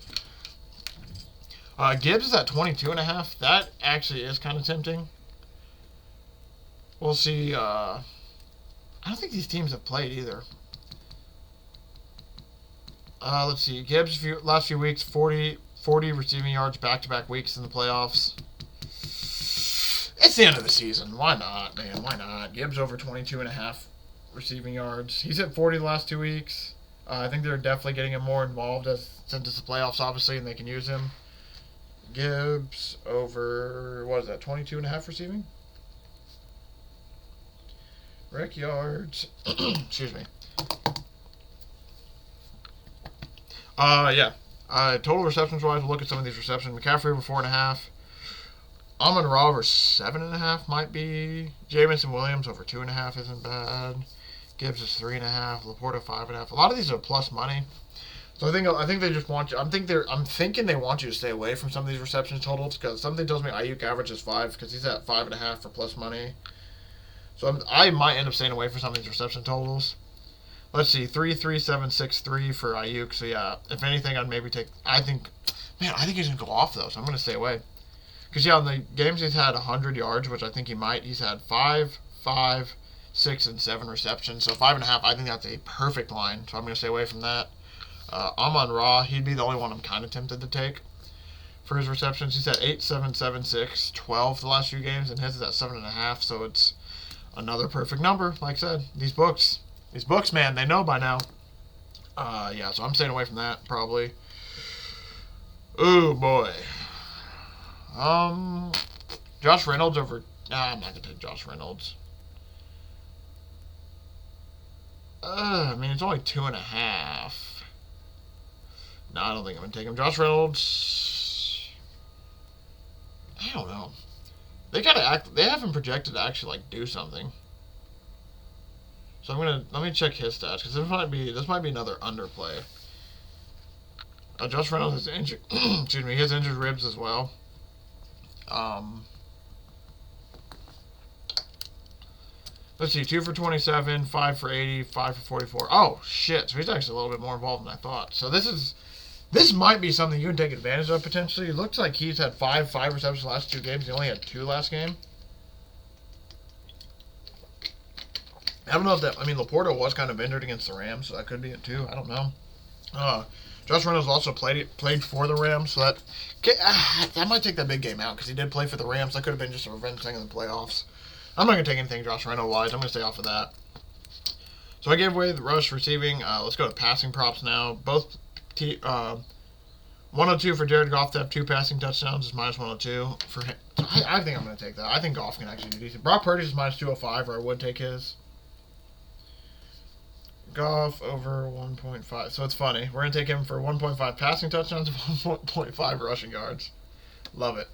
Gibbs is at 22.5. That actually is kind of tempting. We'll see. I don't think these teams have played either. Let's see. Gibbs, last few weeks, 40 receiving yards back-to-back weeks in the playoffs. It's the end of the season. Why not, man? Why not? Gibbs over 22.5 receiving yards. He's hit 40 the last 2 weeks. I think they're definitely getting him more involved since it's the playoffs, obviously, and they can use him. Gibbs over, 22.5 receiving? Rec yards. Excuse me. Yeah. Total receptions wise, we'll look at some of these receptions. McCaffrey over 4.5. Amon-Ra over 7.5 might be. Jamison Williams over 2.5 isn't bad. Gibbs is 3.5. Laporta 5.5. A lot of these are plus money. So I think they just want you. I'm thinking they want you to stay away from some of these reception totals because something tells me Ayuk averages 5 because he's at 5.5 for plus money. So I might end up staying away from some of these reception totals. Let's see, 3.3763 for Ayuk. So yeah, if anything, I'd maybe take. I think he's gonna go off though, so I'm gonna stay away. Because yeah, in the games he's had 100 yards, which I think he might. He's had 5, 6, and 7 receptions. So 5.5, I think that's a perfect line. So I'm gonna stay away from that. Amon-Ra, he'd be the only one I'm kind of tempted to take for his receptions. He's at 8, 7, 7, 6, 12 the last few games, and his is at 7.5, so it's another perfect number. Like I said, these books, man, they know by now. Yeah, so I'm staying away from that, probably. Oh, boy. Josh Reynolds over... Nah, I'm not going to take Josh Reynolds. I mean, it's only 2.5. No, I don't think I'm going to take him. Josh Reynolds, I don't know. They have him projected to actually, like, do something. So let me check his stats, because this might be another underplay. Josh Reynolds is injured, excuse me, he has injured ribs as well. Let's see, 2 for 27, 5 for 80, 5 for 44. Oh, shit, so he's actually a little bit more involved than I thought. So this might be something you can take advantage of, potentially. It looks like he's had 5 receptions the last 2 games. He only had 2 last game. I don't know if that... I mean, Laporta was kind of injured against the Rams, so that could be it, too. I don't know. Josh Reynolds also played for the Rams, so that might take that big game out, because he did play for the Rams. That could have been just a revenge thing in the playoffs. I'm not going to take anything Josh Reynolds-wise. I'm going to stay off of that. So I gave away the rush receiving. Let's go to passing props now. Both... 102 for Jared Goff to have 2 passing touchdowns is minus 102 for him. I think I'm going to take that. I think Goff can actually do decent. Brock Purdy is minus 205, or I would take his. Goff over 1.5. So it's funny. We're going to take him for 1.5 passing touchdowns and 1.5 rushing yards. Love it.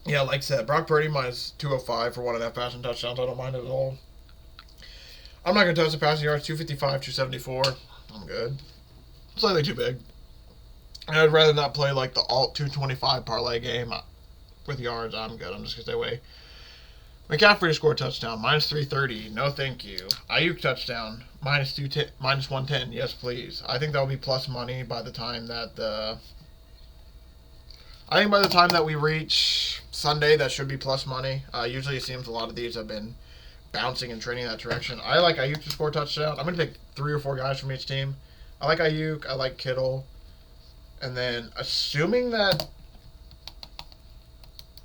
Yeah, like I said, Brock Purdy minus 205 for 1.5 passing touchdowns. I don't mind it at all. I'm not going to touch the passing yards. 255, 274. I'm good. Slightly too big. And I'd rather not play like the alt 225 parlay game with yards. I'm good. I'm just going to stay away. McCaffrey to score a touchdown. Minus 330. No thank you. Ayuk touchdown. Minus 110. Yes, please. I think that will be plus money by the time that I think by the time that we reach Sunday, that should be plus money. Usually it seems a lot of these have been bouncing and trending in that direction. I like Ayuk to score a touchdown. I'm going to take 3 or 4 guys from each team. I like Ayuk. I like Kittle. And then, assuming that...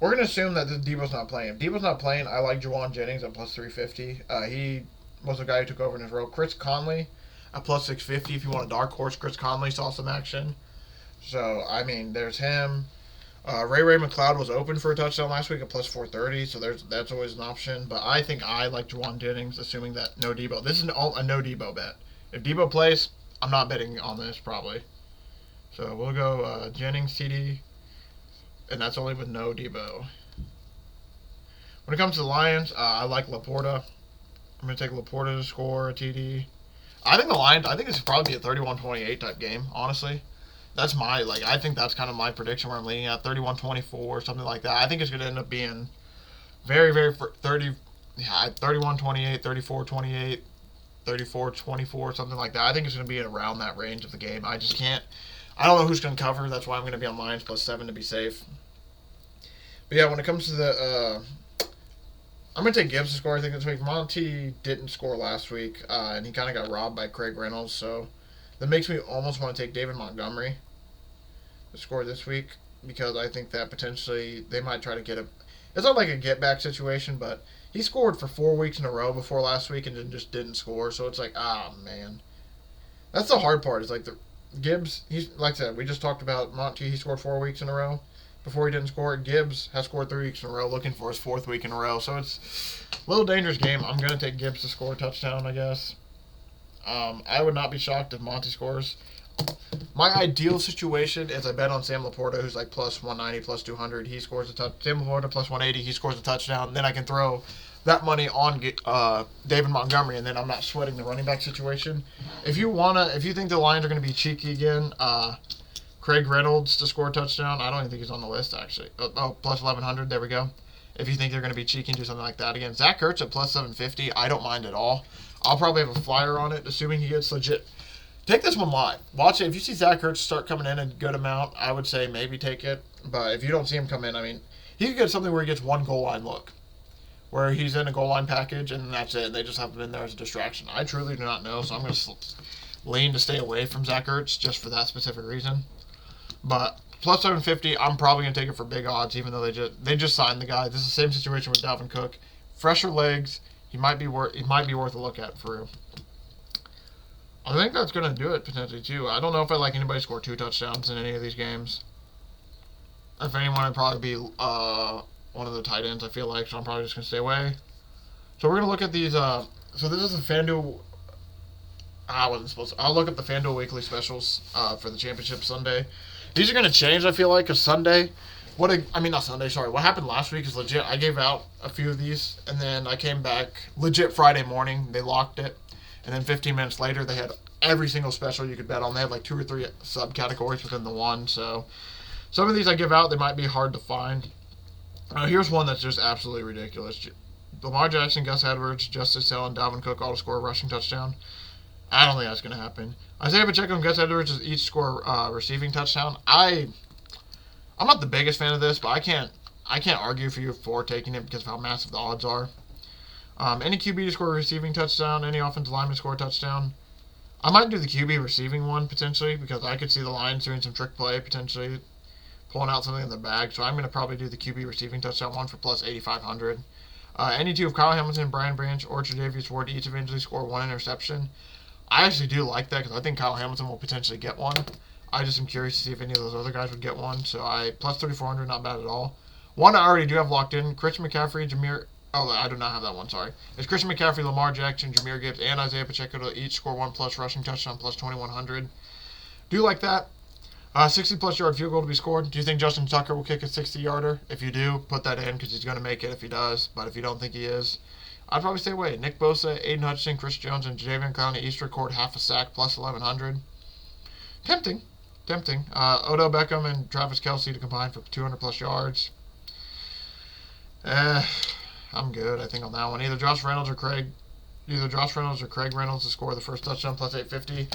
We're going to assume that Debo's not playing. If Debo's not playing, I like Juwan Jennings at plus 350. He was the guy who took over in his role. Chris Conley at plus 650. If you want a dark horse, Chris Conley saw some action. So, I mean, there's him. Ray McLeod was open for a touchdown last week at plus 430, so that's always an option. But I think I like Juwan Jennings, assuming that no Debo. This is a no Debo bet. If Debo plays, I'm not betting on this, probably. So we'll go Jennings, CD, and that's only with no Debo. When it comes to the Lions, I like Laporta. I'm going to take Laporta to score a TD. I think the Lions, I think this would probably be a 31-28 type game, honestly. That's I think that's kind of my prediction where I'm leaning at, 31-24, something like that. I think it's going to end up being very, very 31-28, 34-28, 34-24, something like that. I think it's going to be around that range of the game. I don't know who's going to cover. That's why I'm going to be on Lions plus 7 to be safe. But yeah, when it comes to the, I'm going to take Gibbs to score, I think, this week. Monty didn't score last week, and he kind of got robbed by Craig Reynolds, so that makes me almost want to take David Montgomery to score this week, because I think that potentially they might try to get it's not like a get-back situation, but he scored for 4 weeks in a row before last week and then just didn't score, so it's like, man. That's the hard part, is like the Gibbs, he's, like I said, we just talked about Monty, he scored 4 weeks in a row before he didn't score. Gibbs has scored 3 weeks in a row, looking for his 4th week in a row, so it's a little dangerous game. I'm going to take Gibbs to score a touchdown, I guess. I would not be shocked if Monty scores. My ideal situation is I bet on Sam Laporta, who's like plus 190, plus 200. He scores a touchdown. Sam Laporta plus 180. He scores a touchdown. Then I can throw that money on David Montgomery, and then I'm not sweating the running back situation. If you think the Lions are going to be cheeky again, Craig Reynolds to score a touchdown. I don't even think he's on the list actually. Oh, plus 1100. There we go. If you think they're going to be cheeky and do something like that again, Zach Ertz at plus 750. I don't mind at all. I'll probably have a flyer on it, assuming he gets legit. Take this one live. Watch it. If you see Zach Ertz start coming in a good amount, I would say maybe take it. But if you don't see him come in, I mean, he could get something where he gets one goal line look, where he's in a goal line package and that's it. They just have him in there as a distraction. I truly do not know, so I'm going to lean to stay away from Zach Ertz just for that specific reason. But plus 750, I'm probably going to take it for big odds, even though they just signed the guy. This is the same situation with Dalvin Cook. Fresher legs. He might be worth a look at for real. I think that's going to do it, potentially, too. I don't know if I like anybody to score 2 touchdowns in any of these games. If anyone, it'd probably be one of the tight ends, I feel like, so I'm probably just going to stay away. So we're going to look at these. So this is a Fanduel. I wasn't supposed to. I'll look up the Fanduel Weekly Specials for the Championship Sunday. These are going to change, I feel like, because Sunday. What happened last week is legit. I gave out a few of these, and then I came back legit Friday morning. They locked it. And then 15 minutes later, they had every single special you could bet on. They had like 2 or 3 subcategories within the one. So some of these I give out, they might be hard to find. Here's one that's just absolutely ridiculous. Lamar Jackson, Gus Edwards, Justice Hill, and Dalvin Cook all to score a rushing touchdown. I don't think that's going to happen. Isaiah Pacheco and Gus Edwards each score receiving touchdown. I'm not the biggest fan of this, but I can't argue for you for taking it because of how massive the odds are. Any QB to score a receiving touchdown, any offensive lineman to score a touchdown. I might do the QB receiving one, potentially, because I could see the Lions doing some trick play, potentially pulling out something in the bag. So I'm going to probably do the QB receiving touchdown one for plus 8,500. Any two of Kyle Hamilton, Brian Branch, or Tre'Davious Ward each eventually score 1 interception. I actually do like that because I think Kyle Hamilton will potentially get one. I just am curious to see if any of those other guys would get one. So plus 3,400, not bad at all. One I already do have locked in, Christian McCaffrey, Jameer. Oh, I do not have that one, sorry. It's Christian McCaffrey, Lamar Jackson, Jahmyr Gibbs, and Isaiah Pacheco to each score 1+ rushing touchdown, plus 2,100. Do you like that? 60+ yard field goal to be scored. Do you think Justin Tucker will kick a 60-yarder? If you do, put that in because he's going to make it if he does. But if you don't think he is, I'd probably stay away. Nick Bosa, Aiden Hutchinson, Chris Jones, and Jadeveon Clowney each record half a sack, plus 1,100. Tempting. Odell Beckham and Travis Kelce to combine for 200+ yards. I'm good, I think, on that one. Either Josh Reynolds or Craig Reynolds to score the first touchdown, plus 850.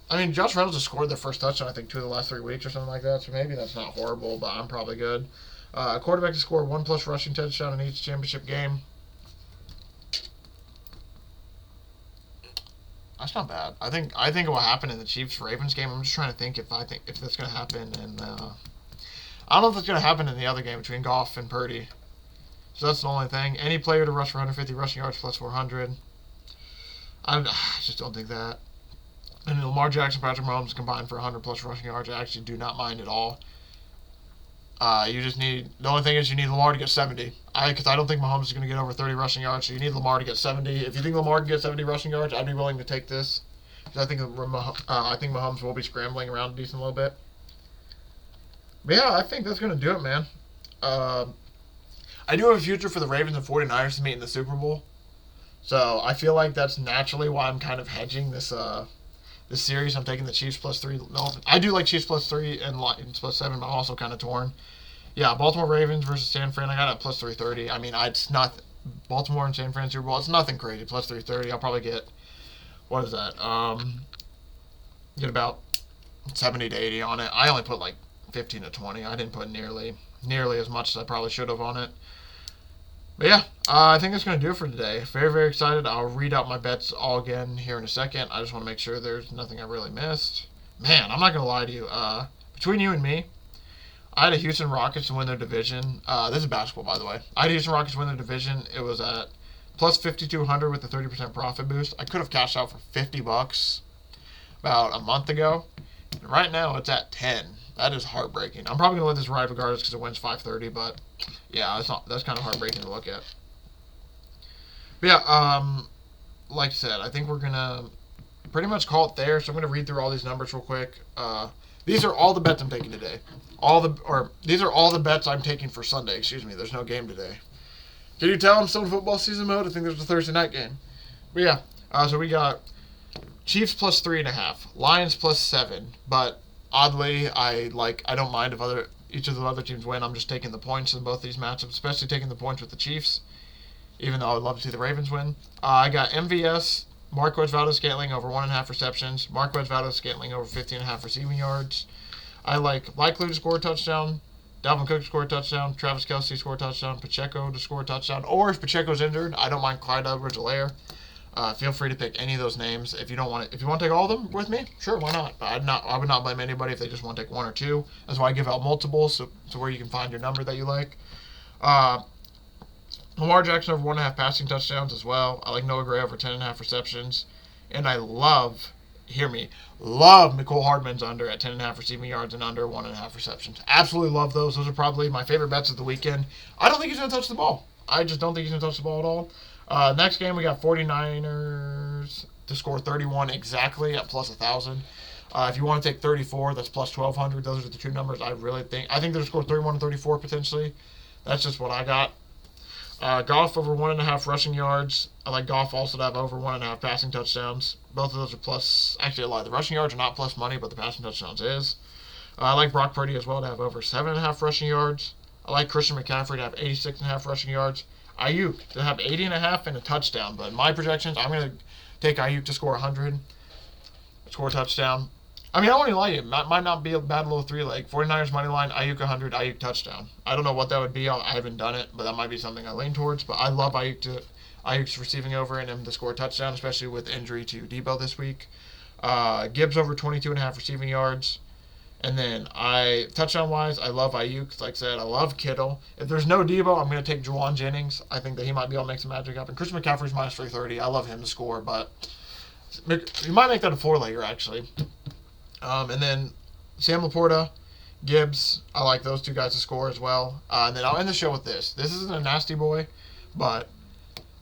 I mean, Josh Reynolds has scored their first touchdown, I think, 2 of the last 3 weeks or something like that, so maybe that's not horrible, but I'm probably good. A quarterback to score 1+ rushing touchdown in each championship game. That's not bad. I think it will happen in the Chiefs-Ravens game. I'm just trying to think if that's going to happen. And I don't know if it's going to happen in the other game between Goff and Purdy. So that's the only thing. Any player to rush for 150 rushing yards, plus 400. I just don't think that. And Lamar Jackson, Patrick Mahomes combined for 100+ rushing yards. I actually do not mind at all. The only thing is you need Lamar to get 70. Because I don't think Mahomes is going to get over 30 rushing yards, so you need Lamar to get 70. If you think Lamar can get 70 rushing yards, I'd be willing to take this. Because I think Mahomes will be scrambling around a decent little bit. But yeah, I think that's going to do it, man. I do have a future for the Ravens and 49ers to meet in the Super Bowl. So I feel like that's naturally why I'm kind of hedging this series. I'm taking the Chiefs +3. No, I do like Chiefs +3 and Lions +7, but I'm also kind of torn. Yeah, Baltimore Ravens versus San Fran. I got it at +330. I mean, it's not Baltimore and San Fran Super Bowl. It's nothing crazy. +330. I'll probably get, what is that? Get about 70 to 80 on it. I only put like 15 to 20. I didn't put nearly as much as I probably should have on it. But yeah, I think that's going to do it for today. Very, very excited. I'll read out my bets all again here in a second. I just want to make sure there's nothing I really missed. Man, I'm not going to lie to you. Between you and me, I had a Houston Rockets to win their division. This is basketball, by the way. I had Houston Rockets win their division. It was at plus 5,200 with a 30% profit boost. I could have cashed out for $50 about a month ago. And right now, it's at 10. That is heartbreaking. I'm probably going to let this ride regardless because it wins 530, but yeah, that's kind of heartbreaking to look at. But yeah, like I said, I think we're going to pretty much call it there. So I'm going to read through all these numbers real quick. These are all the bets I'm taking today. These are all the bets I'm taking for Sunday. Excuse me. There's no game today. Can you tell I'm still in football season mode? I think there's a Thursday night game. But yeah, so we got Chiefs plus 3.5, Lions plus 7. But oddly, I don't mind if each of the other teams win. I'm just taking the points in both these matchups, especially taking the points with the Chiefs, even though I would love to see the Ravens win. I got MVS, Marquez Valdes-Scantling over 1.5 receptions, Marquez Valdes-Scantling over 15.5 receiving yards. I like Likely to score a touchdown, Dalvin Cook to score a touchdown, Travis Kelce to score a touchdown, Pacheco to score a touchdown, or if Pacheco's injured, I don't mind Clyde Edwards-Helaire. Feel free to pick any of those names. If you want to take all of them with me, sure, why not? But I would not blame anybody if they just want to take one or two. That's why I give out multiples, so where you can find your number that you like. Lamar Jackson over 1.5 passing touchdowns as well. I like Noah Gray over 10.5 receptions, and I love Mecole Hardman's under at 10.5 receiving yards and under 1.5 receptions. Absolutely love those. Those are probably my favorite bets of the weekend. I don't think he's going to touch the ball. I just don't think he's going to touch the ball at all. Next game, we got 49ers to score 31 exactly at plus 1,000. If you want to take 34, that's plus 1,200. Those are the two numbers I think they're going to score 31 and 34 potentially. That's just what I got. Goff over 1.5 rushing yards. I like Goff also to have over 1.5 passing touchdowns. Both of those are plus. Actually, a lot. The rushing yards are not plus money, but the passing touchdowns is. I like Brock Purdy as well to have over 7.5 rushing yards. I like Christian McCaffrey to have 86.5 rushing yards. Ayuk to have 80.5 and a touchdown. But in my projections, I'm going to take Ayuk to score 100, score a touchdown. I mean, I won't even lie to you. Might not be a bad little three-leg. 49ers money line, Ayuk 100, Ayuk touchdown. I don't know what that would be. I haven't done it, but that might be something I lean towards. But I love Ayuk's receiving over and him to score a touchdown, especially with injury to Debo this week. Gibbs over 22.5 receiving yards. And then touchdown-wise, I love Ayuk. Like I said, I love Kittle. If there's no Debo, I'm going to take Juwan Jennings. I think that he might be able to make some magic happen. Christian McCaffrey's minus 330. I love him to score, but you might make that a four-legger, actually. And then Sam Laporta, Gibbs, I like those two guys to score as well. And then I'll end the show with this. This isn't a nasty boy, but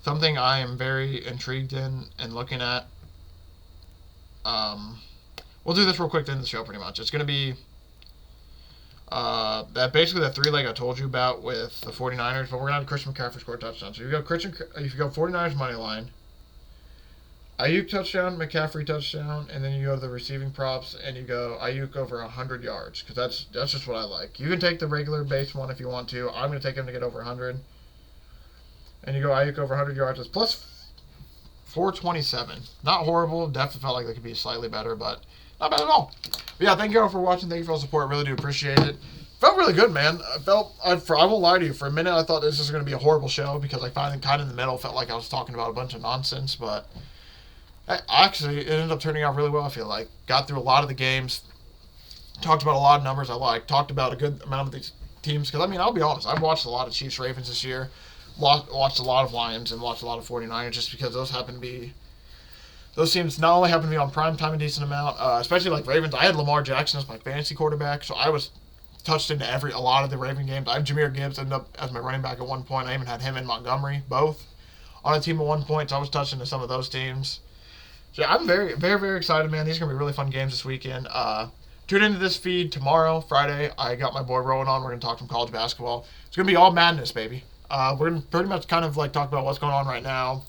something I am very intrigued in and looking at. We'll do this real quick to end the show pretty much. It's going to be that three-leg I told you about with the 49ers, but we're going to have Christian McCaffrey score a touchdown. So if you go 49ers money line, Ayuk touchdown, McCaffrey touchdown, and then you go to the receiving props and you go Ayuk over 100 yards because that's just what I like. You can take the regular base one if you want to. I'm going to take him to get over 100. And you go Ayuk over 100 yards. It's plus 427. Not horrible. Definitely felt like they could be slightly better, but not bad at all. But yeah, thank you all for watching. Thank you for all the support. I really do appreciate it. Felt really good, man. I won't lie to you. For a minute, I thought this was going to be a horrible show because I finally kind of in the middle felt like I was talking about a bunch of nonsense, but actually, it ended up turning out really well, I feel like. Got through a lot of the games. Talked about a lot of numbers I like. Talked about a good amount of these teams. Because, I mean, I'll be honest. I've watched a lot of Chiefs-Ravens this year. Watched a lot of Lions and watched a lot of 49ers just because those teams not only happen to be on prime time a decent amount, especially like Ravens. I had Lamar Jackson as my fantasy quarterback, so I was touched into a lot of the Raven games. I have Jahmyr Gibbs ended up as my running back at one point. I even had him and Montgomery, both, on a team at one point, so I was touched into some of those teams. So yeah, I'm very, very, very excited, man. These are going to be really fun games this weekend. Tune into this feed tomorrow, Friday. I got my boy Rowan on. We're going to talk some college basketball. It's going to be all madness, baby. We're going to pretty much kind of like talk about what's going on right now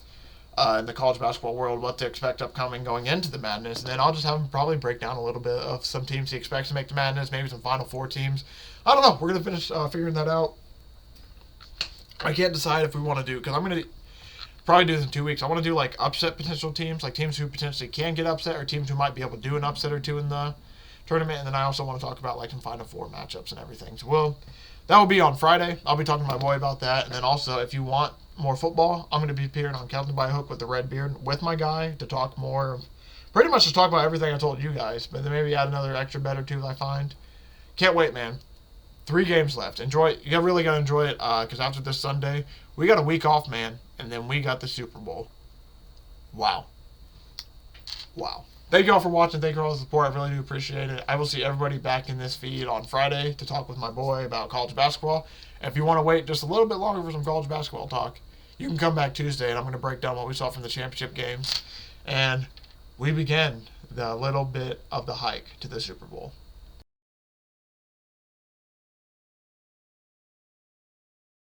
in the college basketball world, what to expect upcoming going into the madness. And then I'll just have him probably break down a little bit of some teams he expects to make the madness, maybe some Final Four teams. I don't know. We're going to finish figuring that out. I can't decide if we want to do, because I'm going to probably do this in 2 weeks. I want to do like upset potential teams, like teams who potentially can get upset or teams who might be able to do an upset or two in the tournament. And then I also want to talk about like some Final Four matchups and everything. So that will be on Friday. I'll be talking to my boy about that. And then also, if you want more football, I'm going to be appearing on Captain by Hook with the Red Beard with my guy to talk more. Pretty much just talk about everything I told you guys. But then maybe add another extra bet or two that I find. Can't wait, man. 3 games left. Enjoy it. You really got to enjoy it because after this Sunday, we got a week off, man. And then we got the Super Bowl. Wow. Thank you all for watching. Thank you for all the support. I really do appreciate it. I will see everybody back in this feed on Friday to talk with my boy about college basketball. And if you want to wait just a little bit longer for some college basketball talk, you can come back Tuesday, and I'm going to break down what we saw from the championship games. And we begin the little bit of the hike to the Super Bowl.